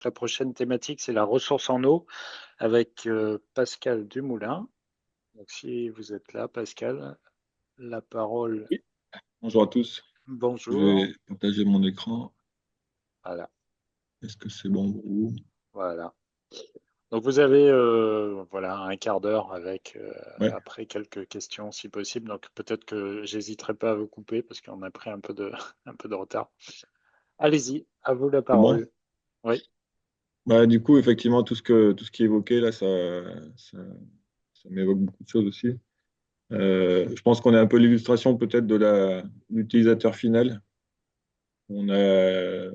La prochaine thématique, c'est la ressource en eau avec Pascal Dumoulin. Donc, si vous êtes là, Pascal, la parole. Oui. Bonjour à tous. Je Bonjour. vais partager mon écran. Voilà, Est-ce que c'est bon pour vous? voilà. Donc, vous avez voilà, un quart d'heure avec Ouais. après quelques questions si possible. Donc, peut-être que j'hésiterai pas à vous couper parce qu'on a pris un peu de, un peu de retard. Allez-y, à vous la C'est bon? parole. Oui, Bah, du coup, effectivement, tout ce qui est évoqué là, ça, ça m'évoque beaucoup de choses aussi. Je pense qu'on est un peu l'illustration peut-être de l'utilisateur final. On a,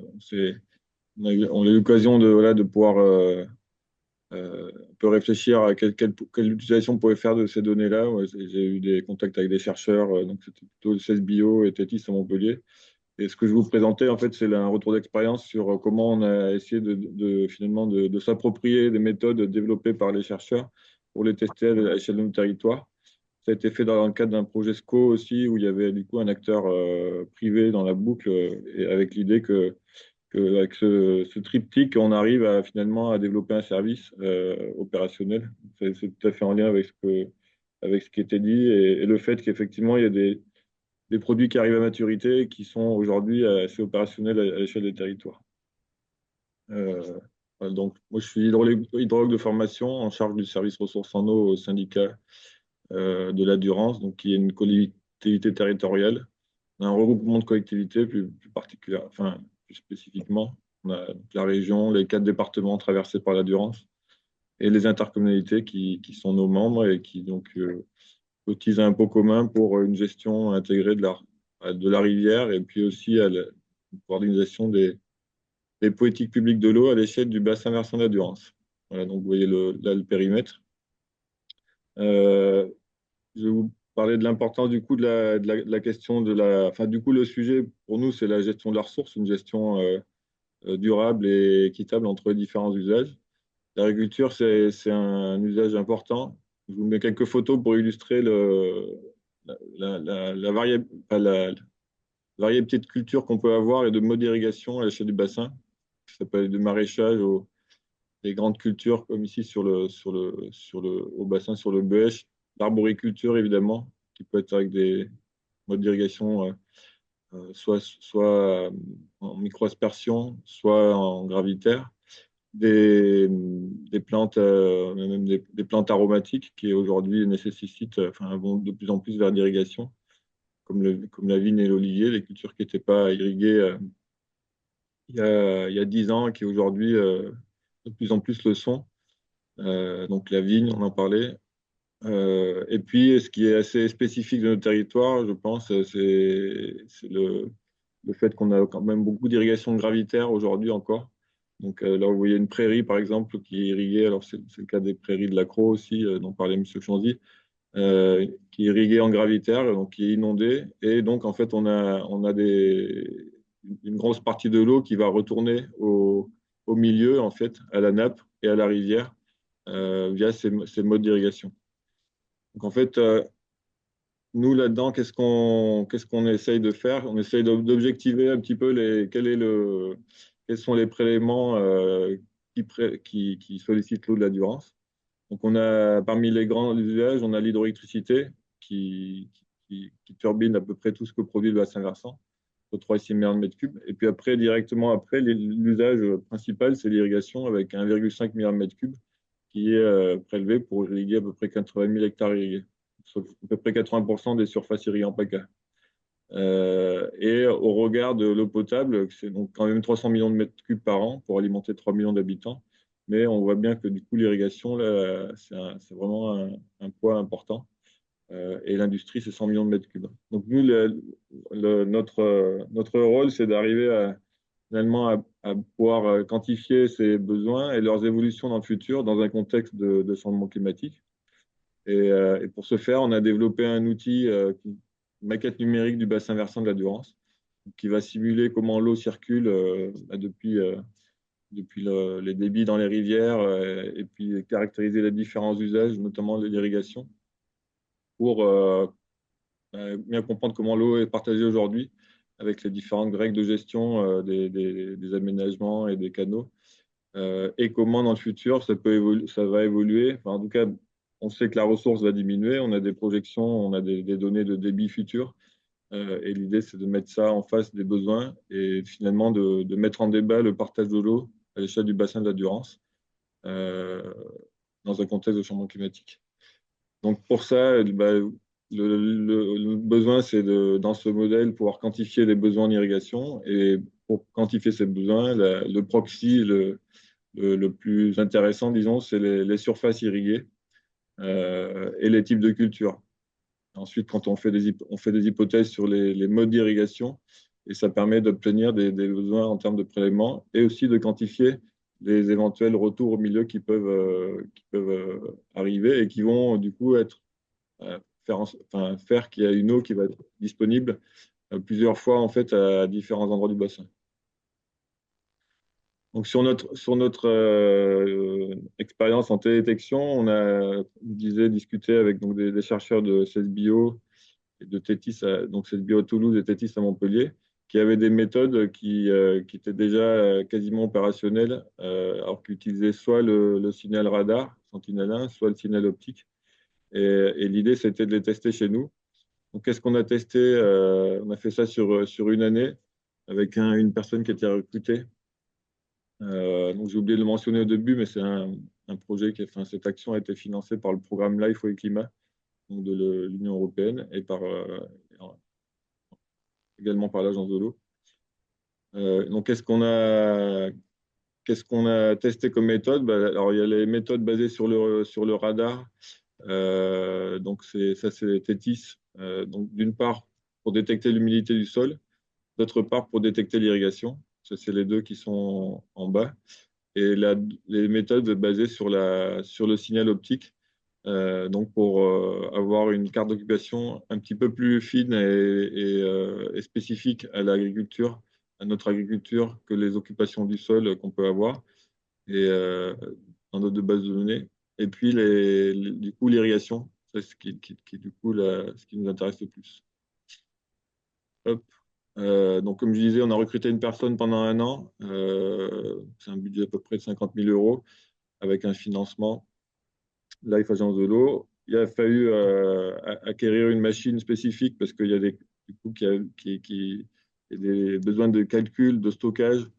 on a eu l'occasion de, voilà, de pouvoir un peu réfléchir à quelle utilisation on pouvait faire de ces données-là. Ouais, j'ai eu des contacts avec des chercheurs, donc c'était plutôt le CES Bio et Tétis à Montpellier. Et ce que je vous présentais, en fait, c'est un retour d'expérience sur comment on a essayé finalement de s'approprier des méthodes développées par les chercheurs pour les tester à l'échelle de nos territoires. Ça a été fait dans le cadre d'un projet SCO aussi, où il y avait du coup un acteur privé dans la boucle, et avec l'idée avec ce triptyque, on arrive finalement à développer un service opérationnel. C'est tout à fait en lien avec ce qui était dit et le fait qu'effectivement, il y a des produits qui arrivent à maturité et qui sont aujourd'hui assez opérationnels à l'échelle des territoires. Voilà, donc, moi, je suis hydrologue de formation en charge du service ressources en eau au syndicat de la Durance, donc qui est une collectivité territoriale, un regroupement de collectivités plus particulière, enfin plus spécifiquement. On a donc la région, les 4 départements traversés par la Durance et les intercommunalités qui sont nos membres et qui donc cotisent un impôt commun pour une gestion intégrée de la rivière et puis aussi à la coordination des politiques publiques de l'eau à l'échelle du bassin versant de la Durance. Voilà, donc vous voyez là le périmètre. Euh, je vais vous parler de l'importance du coup de la question enfin du coup le sujet pour nous c'est la gestion de la ressource, une gestion durable et équitable entre les différents usages. L'agriculture c'est un usage important. Je vous mets quelques photos pour illustrer la variété de cultures qu'on peut avoir et de modes d'irrigation à l'échelle du bassin. Ça peut aller de maraîchage des grandes cultures comme ici au bassin sur le Bœuf, l'arboriculture évidemment, qui peut être avec des modes d'irrigation soit en micro-aspersion, soit en gravitaire, des plantes, même des plantes aromatiques qui aujourd'hui nécessitent, enfin, vont de plus en plus vers l'irrigation, comme la vigne et l'olivier, les cultures qui n'étaient pas irriguées il y a 10 ans et qui aujourd'hui de plus en plus le sont. Donc la vigne, on en parlait. Et puis, ce qui est assez spécifique de notre territoire, je pense, c'est le fait qu'on a quand même beaucoup d'irrigation gravitaire aujourd'hui encore. Donc là, vous voyez une prairie, par exemple, qui est irriguée. Alors, c'est le cas des prairies de l'Accro aussi, dont parlait M. Chanzy, qui est irriguée en gravitaire, donc qui est inondée. Et donc, en fait, on a une grosse partie de l'eau qui va retourner au milieu, en fait, à la nappe et à la rivière via ces modes d'irrigation. Donc en fait, nous là-dedans, qu'est-ce qu'on essaye de faire? On essaye d'objectiver un petit peu quels sont les prélèvements qui sollicitent l'eau de la Durance. Donc on a parmi les grands usages, on a l'hydroélectricité qui turbine à peu près tout ce que produit le bassin versant, entre 3 et 6 milliards de mètres cubes. Et puis après, directement après, l'usage principal, c'est l'irrigation avec 1,5 milliard de mètres cubes qui est prélevé pour irriguer à peu près 80 000 hectares irrigués, soit à peu près 80% des surfaces irriguées en PACA. Et au regard de l'eau potable, c'est donc quand même 300 millions de mètres cubes par an pour alimenter 3 millions d'habitants. Mais on voit bien que du coup, l'irrigation, là, c'est vraiment un poids important. Et l'industrie, c'est 100 millions de mètres cubes. Donc nous, notre rôle, c'est d'arriver finalement à pouvoir quantifier ces besoins et leurs évolutions dans le futur dans un contexte de changement climatique. Et pour ce faire, on a développé un outil, maquette numérique du bassin versant de la Durance, qui va simuler comment l'eau circule depuis les débits dans les rivières et puis caractériser les différents usages, notamment l'irrigation, pour bien comprendre comment l'eau est partagée aujourd'hui avec les différentes règles de gestion des aménagements et des canaux et comment dans le futur ça va évoluer. Enfin, en tout cas, on sait que la ressource va diminuer, on a des projections, on a des données de débit futur, et l'idée c'est de mettre ça en face des besoins et finalement de mettre en débat le partage de l'eau à l'échelle du bassin de la Durance euh, dans un contexte de changement climatique. Donc pour ça, bah, le besoin, c'est dans ce modèle, pouvoir quantifier les besoins en irrigation. Et pour quantifier ces besoins, le proxy le plus intéressant, disons, c'est les surfaces irriguées et les types de cultures. Ensuite, quand on fait des hypothèses sur les modes d'irrigation, et ça permet d'obtenir des besoins en termes de prélèvement et aussi de quantifier les éventuels retours au milieu qui peuvent arriver et qui vont du coup faire qu'il y a une eau qui va être disponible plusieurs fois en fait à différents endroits du bassin. Donc sur notre expérience en télédétection, on a, discuté avec donc, des chercheurs de CESBio et de Tétis, donc CESBio à Toulouse et Tétis à Montpellier, qui avaient des méthodes qui étaient déjà quasiment opérationnelles, alors qu'ils utilisaient soit le signal radar, Sentinel-1, soit le signal optique. Et l'idée, c'était de les tester chez nous. Donc, qu'est-ce qu'on a testé? On a fait ça sur une année avec une personne qui était recrutée. Donc, j'ai oublié de le mentionner au début, mais c'est un projet cette action a été financée par le programme Life for Climat, donc de l'Union européenne et également par l'Agence de l'eau. Donc, qu'est-ce qu'on a testé comme méthode? Bah, alors, il y a les méthodes basées sur le radar. Donc, ça, c'est Tétis. Donc, d'une part, pour détecter l'humidité du sol, d'autre part, pour détecter l'irrigation. Ça, c'est les deux qui sont en bas. Et les méthodes basées sur le signal optique. Donc, pour avoir une carte d'occupation un petit peu plus fine et spécifique à l'agriculture, à notre agriculture, que les occupations du sol qu'on peut avoir et dans notre base de données. Et puis, du coup, l'irrigation, c'est ce qui du coup, ce qui nous intéresse le plus. Hop. Donc, comme je disais, on a recruté une personne pendant un an. C'est un budget à peu près de 50 000 euros avec un financement Life Agence de l'eau. Il a fallu acquérir une machine spécifique parce qu'il y a du coup, il y a des besoins de calcul, de stockage,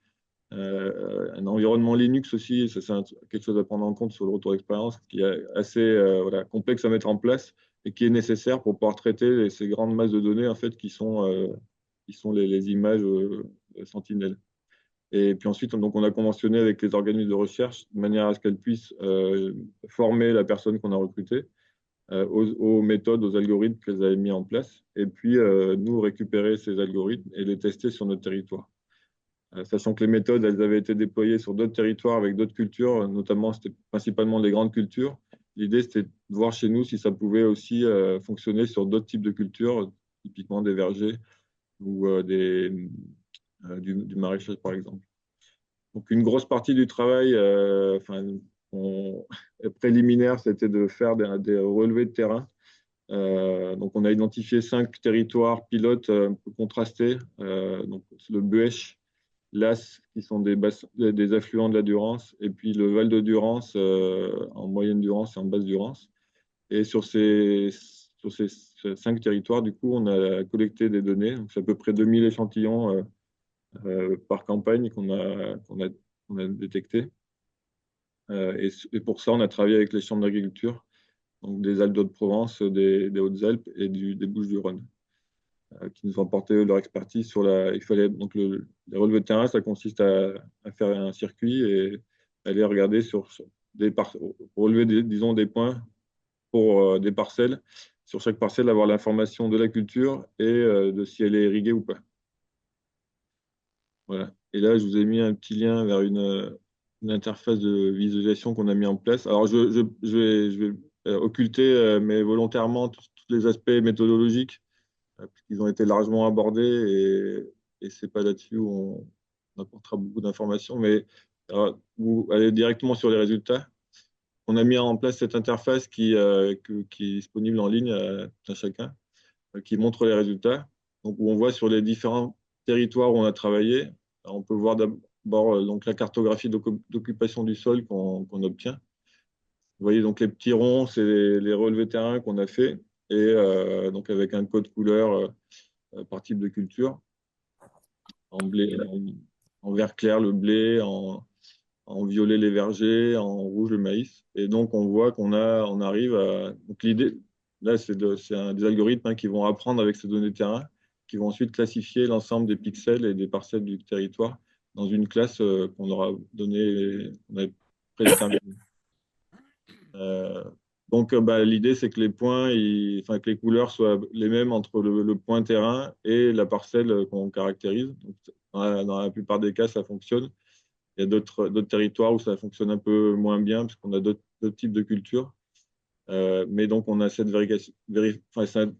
un environnement Linux aussi. Ça, c'est quelque chose à prendre en compte sur le retour d'expérience qui est assez voilà, complexe à mettre en place et qui est nécessaire pour pouvoir traiter ces grandes masses de données en fait, qui sont les images Sentinelle. Et puis ensuite, donc, on a conventionné avec les organismes de recherche de manière à ce qu'elles puissent former la personne qu'on a recrutée aux méthodes, aux algorithmes qu'elles avaient mis en place, et puis nous récupérer ces algorithmes et les tester sur notre territoire. Sachant que les méthodes, elles avaient été déployées sur d'autres territoires avec d'autres cultures, notamment c'était principalement des grandes cultures. L'idée, c'était de voir chez nous si ça pouvait aussi fonctionner sur d'autres types de cultures, typiquement des vergers ou du maraîchage, par exemple. Donc, une grosse partie du travail préliminaire, c'était de faire des relevés de terrain. Donc, on a identifié 5 territoires pilotes un peu contrastés. Donc, le Buèche, l'As, qui sont des affluents de la Durance, et puis le Val de Durance en moyenne Durance et en basse Durance. Et sur ces 5 territoires, du coup, on a collecté des données. Donc, c'est à peu près 2000 échantillons par campagne qu'on a détecté. Et pour ça, on a travaillé avec les chambres d'agriculture, donc des Alpes d'Haute-Provence, des Hautes-Alpes et des Bouches-du-Rhône, qui nous ont apporté leur expertise sur il fallait donc les relevés de terrain, ça consiste à faire un circuit et aller regarder sur relever disons des points pour des parcelles. Sur chaque parcelle, avoir l'information de la culture et de si elle est irriguée ou pas. Voilà. Et là, je vous ai mis un petit lien vers une interface de visualisation qu'on a mis en place. Alors, je vais occulter, mais volontairement, tous les aspects méthodologiques, puisqu'ils ont été largement abordés et c'est pas là-dessus où on apportera beaucoup d'informations. Mais vous allez directement sur les résultats. On a mis en place cette interface qui est disponible en ligne à chacun, qui montre les résultats. Donc, où on voit sur les différents territoires où on a travaillé, on peut voir d'abord donc la cartographie d'occupation du sol qu'on obtient. Vous voyez, donc les petits ronds, c'est les relevés terrain qu'on a fait, et donc avec un code couleur par type de culture, en blé, en vert clair le blé, en violet les vergers, en rouge le maïs. Et donc on voit on arrive à. Donc l'idée, là, c'est des algorithmes, hein, qui vont apprendre avec ces données terrain, qui vont ensuite classifier l'ensemble des pixels et des parcelles du territoire dans une classe qu'on aura donnée, on a prédéterminée. Euh, donc, bah, l'idée, c'est que les points, enfin, que les couleurs soient les mêmes entre le point terrain et la parcelle qu'on caractérise. Donc, dans la plupart des cas, ça fonctionne. Il y a d'autres territoires où ça fonctionne un peu moins bien, parce qu'on a d'autres types de cultures. Mais donc, on a cette enfin,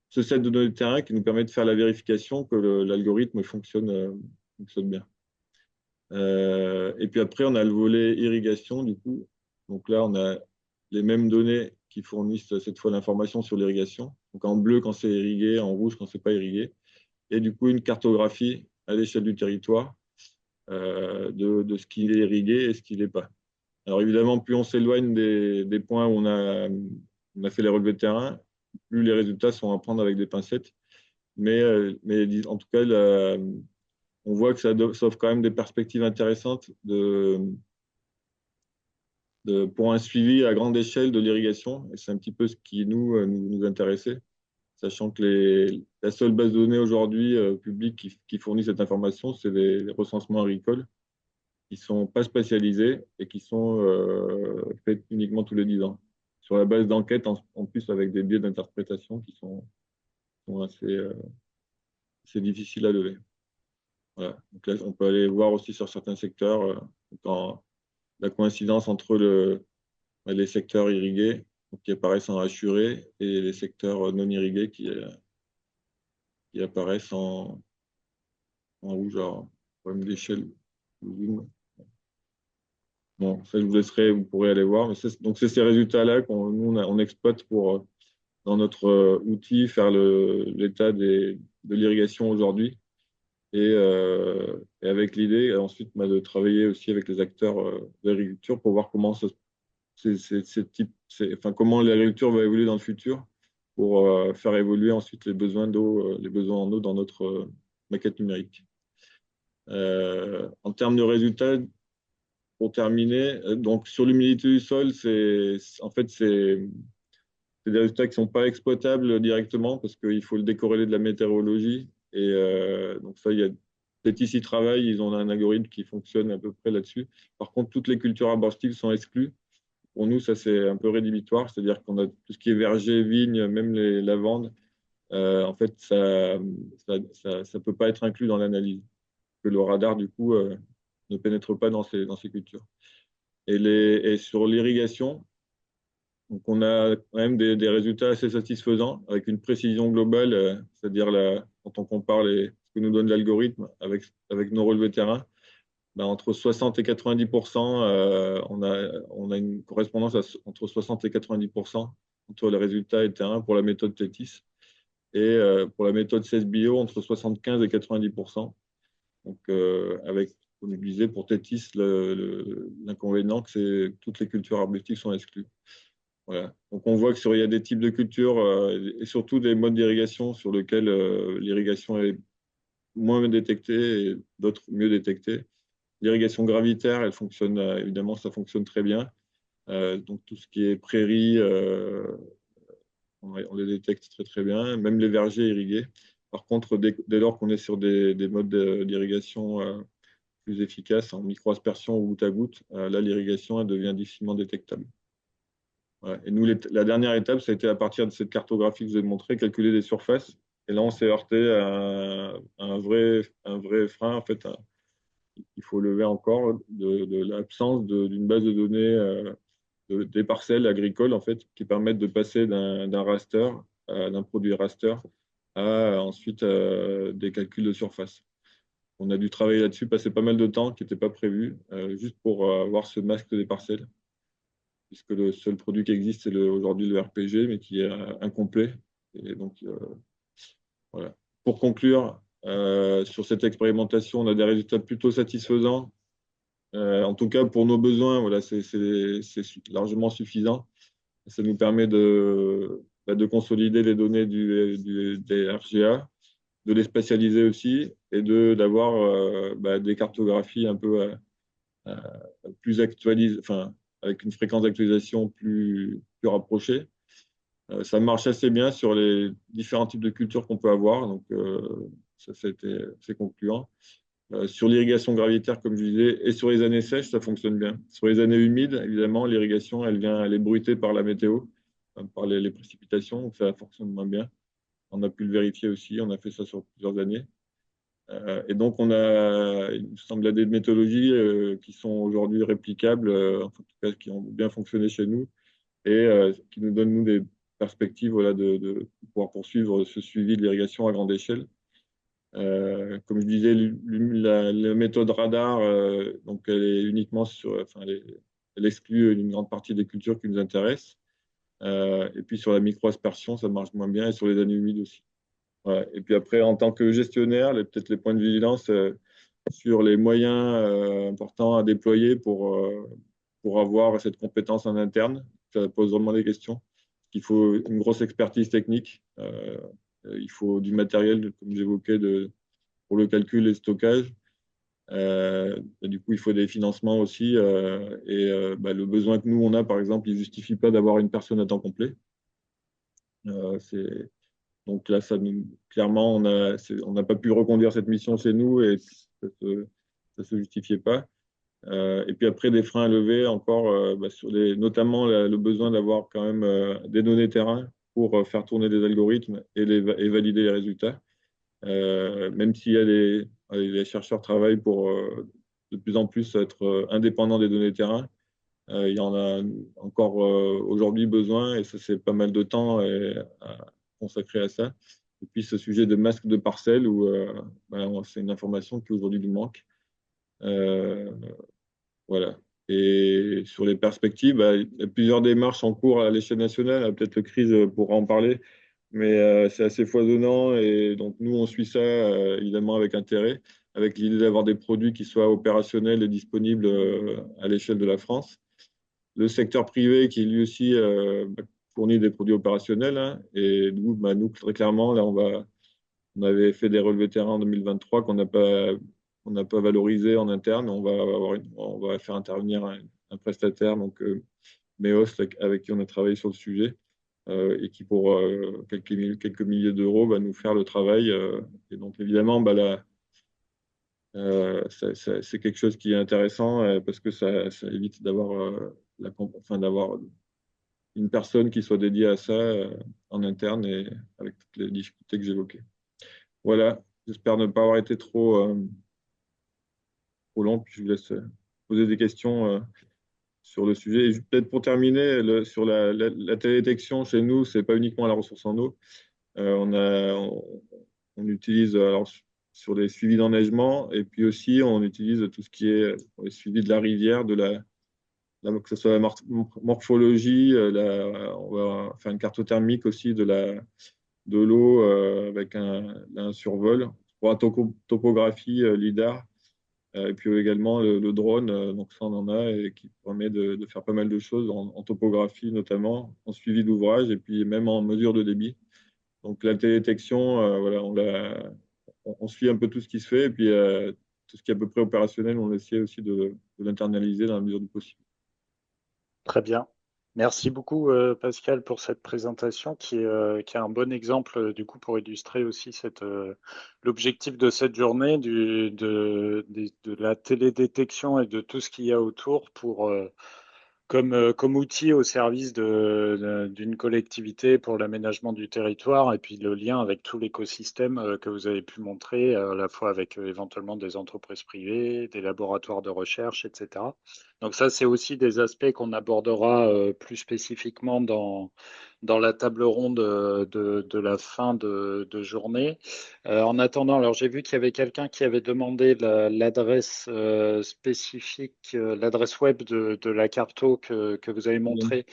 ce set de données de terrain qui nous permet de faire la vérification que l'algorithme fonctionne bien. Et puis après, on a le volet irrigation, du coup. Donc là, on a les mêmes données qui fournissent cette fois l'information sur l'irrigation. Donc en bleu quand c'est irrigué, en rouge quand c'est pas irrigué. Et du coup, une cartographie à l'échelle du territoire de ce qui est irrigué et ce qui l'est pas. Alors évidemment, plus on s'éloigne des points où on a fait les relevés de terrain, plus les résultats sont à prendre avec des pincettes. Mais en tout cas, on voit que ça offre quand même des perspectives intéressantes pour un suivi à grande échelle de l'irrigation. Et c'est un petit peu ce qui nous intéressait, sachant que la seule base de données aujourd'hui publique qui fournit cette information, c'est les recensements agricoles, qui ne sont pas spatialisés et qui sont faits uniquement tous les 10 ans, sur la base d'enquêtes, en plus avec des biais d'interprétation qui sont assez difficiles à lever. Voilà. Donc là, on peut aller voir aussi sur certains secteurs quand la coïncidence entre les secteurs irrigués, donc qui apparaissent en hachuré, et les secteurs non irrigués qui apparaissent en rouge, alors, problème d'échelle. Bon, ça, je vous laisserai, vous pourrez aller voir. Mais donc, c'est ces résultats-là nous, on exploite pour, dans notre outil, faire l'état de l'irrigation aujourd'hui. Et avec l'idée, ensuite, bah, de travailler aussi avec les acteurs de l'agriculture pour voir comment enfin, comment l'agriculture va évoluer dans le futur pour faire évoluer ensuite les besoins d'eau, les besoins en eau dans notre maquette numérique. En termes de résultats, pour terminer, donc sur l'humidité du sol, en fait, c'est des résultats qui ne sont pas exploitables directement parce qu'il faut le décorréler de la météorologie. Et donc ça, Tétis y travaille, ils ont un algorithme qui fonctionne à peu près là-dessus. Par contre, toutes les cultures arborestiques sont exclues. Pour nous, ça, c'est un peu rédhibitoire, c'est-à-dire qu'on a tout ce qui est verger, vigne, même les lavandes. En fait, ça peut pas être inclus dans l'analyse, que le radar, du coup, ne pénètre pas dans ces cultures. Et sur l'irrigation, donc on a quand même des résultats assez satisfaisants, avec une précision globale, c'est-à-dire quand on compare ce que nous donne l'algorithme avec nos relevés terrain, ben, entre 60 et 90%, on a une correspondance entre 60 et 90% entre les résultats et terrain pour la méthode Tétis. Et pour la méthode 16 bio, entre 75 et 90%. Donc, avec, comme je disais, pour Tétis, l'inconvénient, que toutes les cultures arbustiques sont exclues. Voilà. Donc, on voit il y a des types de cultures et surtout des modes d'irrigation sur lesquels l'irrigation est moins détectée et d'autres mieux détectée. L'irrigation gravitaire, elle fonctionne, évidemment, ça fonctionne très bien. Donc, tout ce qui est prairies, on les détecte très très bien, même les vergers irrigués. Par contre, dès lors qu'on est sur des modes d'irrigation plus efficaces, en micro-aspersion ou goutte à goutte, là, l'irrigation elle devient difficilement détectable. Voilà. Et nous, la dernière étape, ça a été à partir de cette cartographie que je vous ai montré, calculer des surfaces. Et là, on s'est heurté à un vrai frein. En fait, il faut lever encore de l'absence d'une base de données des parcelles agricoles en fait, qui permettent de passer d'un raster, d'un produit raster, à ensuite des calculs de surface. On a dû travailler là-dessus, passer pas mal de temps qui n'était pas prévu, juste pour avoir ce masque des parcelles, puisque le seul produit qui existe, c'est aujourd'hui le RPG, mais qui est incomplet. Et donc, voilà. Pour conclure, Sur cette expérimentation, on a des résultats plutôt satisfaisants. En tout cas, pour nos besoins, voilà, c'est largement suffisant. Ça nous permet de consolider les données des RGA, de les spatialiser aussi et d'avoir des cartographies un peu euh, plus actualisées, enfin, avec une fréquence d'actualisation plus rapprochée. Ça marche assez bien sur les différents types de cultures qu'on peut avoir, donc c'est concluant. Sur l'irrigation gravitaire, comme je disais, et sur les années sèches, ça fonctionne bien. Sur les années humides, évidemment, l'irrigation, elle est bruitée par la météo, par les précipitations, donc ça fonctionne moins bien. On a pu le vérifier aussi, on a fait ça sur plusieurs années. Et donc, il nous semble, des méthodologies qui sont aujourd'hui réplicables, en tout cas qui ont bien fonctionné chez nous, et qui nous donnent, nous, des perspectives voilà, de pouvoir poursuivre ce suivi de l'irrigation à grande échelle. Comme je disais, la méthode radar, donc elle est uniquement enfin, elle exclut une grande partie des cultures qui nous intéressent. Et puis sur la micro-aspersion, ça marche moins bien, et sur les années humides aussi. Ouais. Et puis après, en tant que gestionnaire, peut-être les points de vigilance sur les moyens importants à déployer pour avoir cette compétence en interne. Ça pose vraiment des questions. Il faut une grosse expertise technique. Il faut du matériel, comme j'évoquais, pour le calcul et le stockage. Et du coup, il faut des financements aussi. Le besoin que nous, on a, par exemple, il ne justifie pas d'avoir une personne à temps complet. C'est donc là, clairement, on n'a pas pu reconduire cette mission chez nous et ça ne se justifiait pas. Et puis après, des freins à lever encore, notamment le besoin d'avoir quand même des données terrain pour faire tourner des algorithmes et valider les résultats. Même s'il y a les chercheurs travaillent pour de plus en plus être indépendants des données terrain, il y en a encore aujourd'hui besoin et ça, c'est pas mal de temps à consacrer à ça. Et puis ce sujet de masque de parcelle où c'est une information qui aujourd'hui nous manque. Euh, voilà. Et sur les perspectives, il y a plusieurs démarches en cours à l'échelle nationale. Peut-être le CRIS pourra en parler, mais c'est assez foisonnant. Et donc nous, on suit ça évidemment avec intérêt, avec l'idée d'avoir des produits qui soient opérationnels et disponibles à l'échelle de la France. Le secteur privé qui lui aussi fournit des produits opérationnels, hein. Et nous, très clairement, là, on avait fait des relevés terrain en 2023 on n'a pas valorisé en interne. On va faire intervenir un prestataire, donc Meos, avec qui on a travaillé sur le sujet, et qui pour quelques milliers d'euros va nous faire le travail. Et donc évidemment, c'est quelque chose qui est intéressant parce que ça évite d'avoir d'avoir une personne qui soit dédiée à ça en interne et avec toutes les difficultés que j'évoquais. Voilà, j'espère ne pas avoir été trop long, puis je vous laisse poser des questions sur le sujet. Et peut-être pour terminer, sur la télédétection chez nous, c'est pas uniquement la ressource en eau. On utilise alors, sur les suivis d'enneigement et puis aussi on utilise tout ce qui est les suivis de la rivière, que ce soit la morphologie, on va faire une carte thermique aussi de l'eau avec un survol. Pour la topographie, LIDAR, et puis également le drone, donc ça on en a et qui permet de faire pas mal de choses en topographie notamment, en suivi d'ouvrage et puis même en mesure de débit. Donc la télédétection, voilà, on suit un peu tout ce qui se fait et puis tout ce qui est à peu près opérationnel, on essaie aussi de l'internaliser dans la mesure du possible. Très bien. Merci beaucoup, Pascal, pour cette présentation qui est un bon exemple, du coup, pour illustrer aussi l'objectif de cette journée de la télédétection et de tout ce qu'il y a autour comme outil au service d'une collectivité pour l'aménagement du territoire et puis le lien avec tout l'écosystème que vous avez pu montrer, à la fois avec éventuellement des entreprises privées, des laboratoires de recherche, etc. Donc ça, c'est aussi des aspects qu'on abordera plus spécifiquement dans la table ronde de la fin de journée. En attendant, alors j'ai vu qu'il y avait quelqu'un qui avait demandé l'adresse spécifique, l'adresse web de la carto que vous avez Je montrée.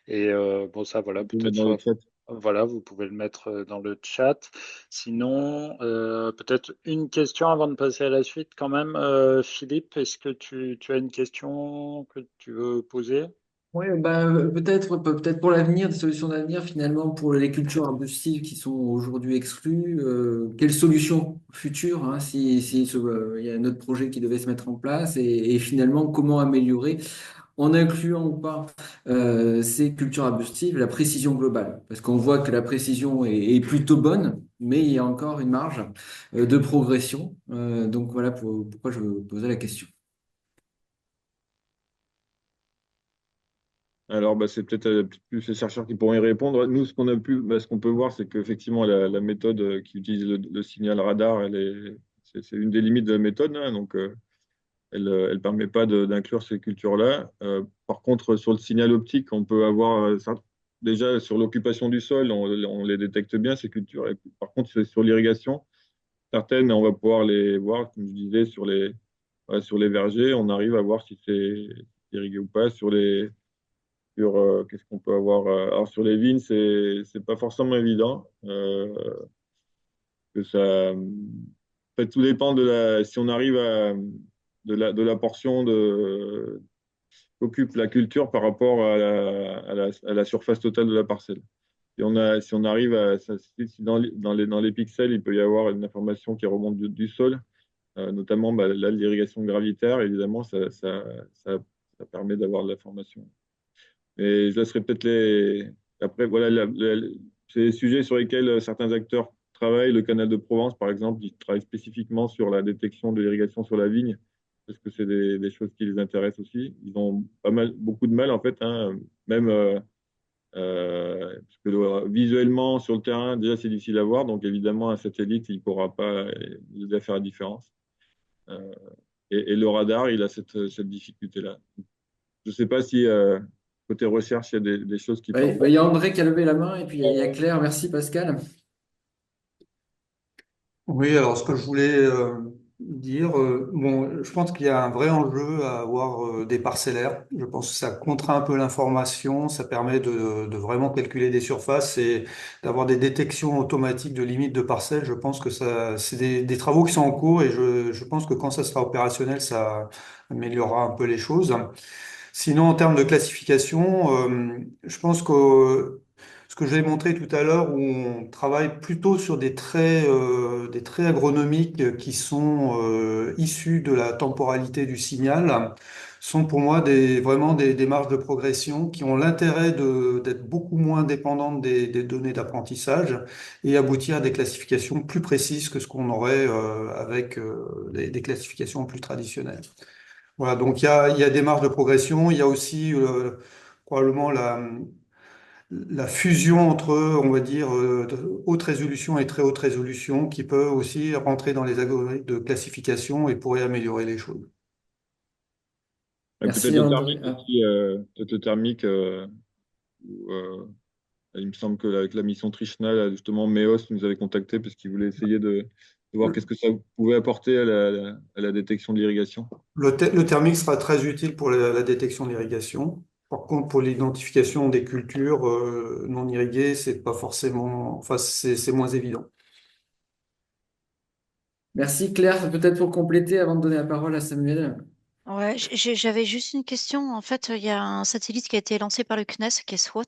Et bon, ça, voilà, vais peut-être mettre dans le chat. Voilà, vous pouvez le mettre dans le chat. Sinon, peut-être une question avant de passer à la suite quand même. Philippe, est-ce que tu as une question que tu veux poser? Oui, ben, peut-être pour l'avenir, des solutions d'avenir, finalement, pour les cultures arbustives qui sont aujourd'hui exclues, quelles solutions futures, hein, si il y a un autre projet qui devait se mettre en place, et finalement, comment améliorer, en incluant ou pas ces cultures arbustives, la précision globale. Parce qu'on voit que la précision est plutôt bonne, mais il y a encore une marge de progression. Donc voilà pourquoi je posais la question. Alors, bah, c'est peut-être plus les chercheurs qui pourront y répondre. Nous, ce qu'on peut voir, c'est qu'effectivement, la méthode qui utilise le signal radar, c'est une des limites de la méthode, hein. Donc, elle permet pas d'inclure ces cultures-là. Par contre, sur le signal optique, on peut avoir déjà sur l'occupation du sol, on les détecte bien ces cultures. Et par contre, sur l'irrigation, certaines, on va pouvoir les voir, comme je disais, sur les vergers, on arrive à voir si c'est irrigué ou pas. Qu'est-ce qu'on peut avoir? Alors sur les vignes, c'est pas forcément évident. Que ça, en fait, tout dépend si on arrive de la portion qu'occupe la culture par rapport à la surface totale de la parcelle. Si on arrive si dans les pixels, il peut y avoir une information qui remonte du sol, notamment bah, là, l'irrigation gravitaire, évidemment, ça permet d'avoir de l'information. Et je laisserai peut-être les. Après, voilà, c'est des sujets sur lesquels certains acteurs travaillent. Le canal de Provence, par exemple, ils travaillent spécifiquement sur la détection de l'irrigation sur la vigne, parce que c'est des choses qui les intéressent aussi. Ils ont beaucoup de mal, en fait, hein, même parce que visuellement, sur le terrain, déjà, c'est difficile à voir. Donc, évidemment, un satellite, il ne pourra pas aider à faire la différence. Euh, et le radar, il a cette difficulté-là. Je ne sais pas si côté recherche, il y a des choses qui Ouais, permettent. bah, il y a André qui a levé la main, et puis il y a Claire. Merci Pascal. Oui, alors ce que je voulais dire, bon, je pense qu'il y a un vrai enjeu à avoir des parcellaires. Je pense que ça contraint un peu l'information, ça permet de vraiment calculer des surfaces et d'avoir des détections automatiques de limites de parcelles. Je pense que ça, c'est des travaux qui sont en cours et je pense que quand ça sera opérationnel, ça améliorera un peu les choses. Sinon, en termes de classification, je pense que ce que j'ai montré tout à l'heure, où on travaille plutôt sur des traits agronomiques qui sont issus de la temporalité du signal, sont pour moi vraiment des marges de progression qui ont l'intérêt d'être beaucoup moins dépendantes des données d'apprentissage et aboutir à des classifications plus précises que ce qu'on aurait avec des classifications plus traditionnelles. Voilà, donc il y a des marges de progression, il y a aussi probablement la fusion entre, on va dire, haute résolution et très haute résolution qui peut aussi rentrer dans les algorithmes de classification et pourrait améliorer les choses. Et peut-être Merci le André. thermique aussi, peut-être le thermique. Il me semble que avec la mission Trishna, là, justement, Meos nous avait contacté parce qu'il voulait essayer de voir qu'est-ce que ça pouvait apporter à la détection de l'irrigation. Le thermique sera très utile pour la détection de l'irrigation. Par contre, pour l'identification des cultures non irriguées, c'est pas forcément, enfin, c'est moins évident. Merci Claire. Peut-être pour compléter avant de donner la parole à Samuel. Ouais, j'avais juste une question. En fait, il y a un satellite qui a été lancé par le CNES, qui est SWOT.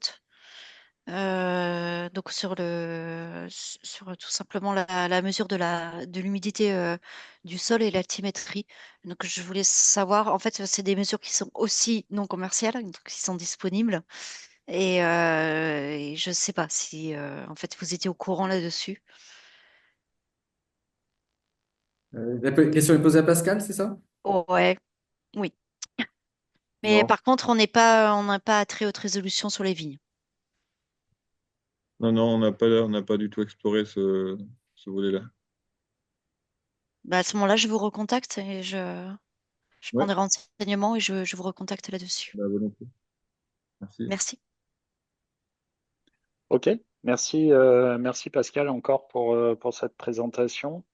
Donc sur tout simplement la mesure de l'humidité du sol et l'altimétrie. Donc je voulais savoir, en fait, c'est des mesures qui sont aussi non commerciales, donc qui sont disponibles. Et je ne sais pas si en fait vous étiez au courant là-dessus. La question est posée à Pascal, c'est ça? Oh, ouais, oui. Mais Non, par contre, on n'a pas très haute résolution sur les vignes. non, on n'a pas du tout exploré ce volet-là. Bah, à ce moment-là, je vous recontacte et je prends Ouais, des renseignements et je vous recontacte là-dessus. bah, volontiers. Merci. Merci. Ok, merci, merci Pascal encore pour cette présentation.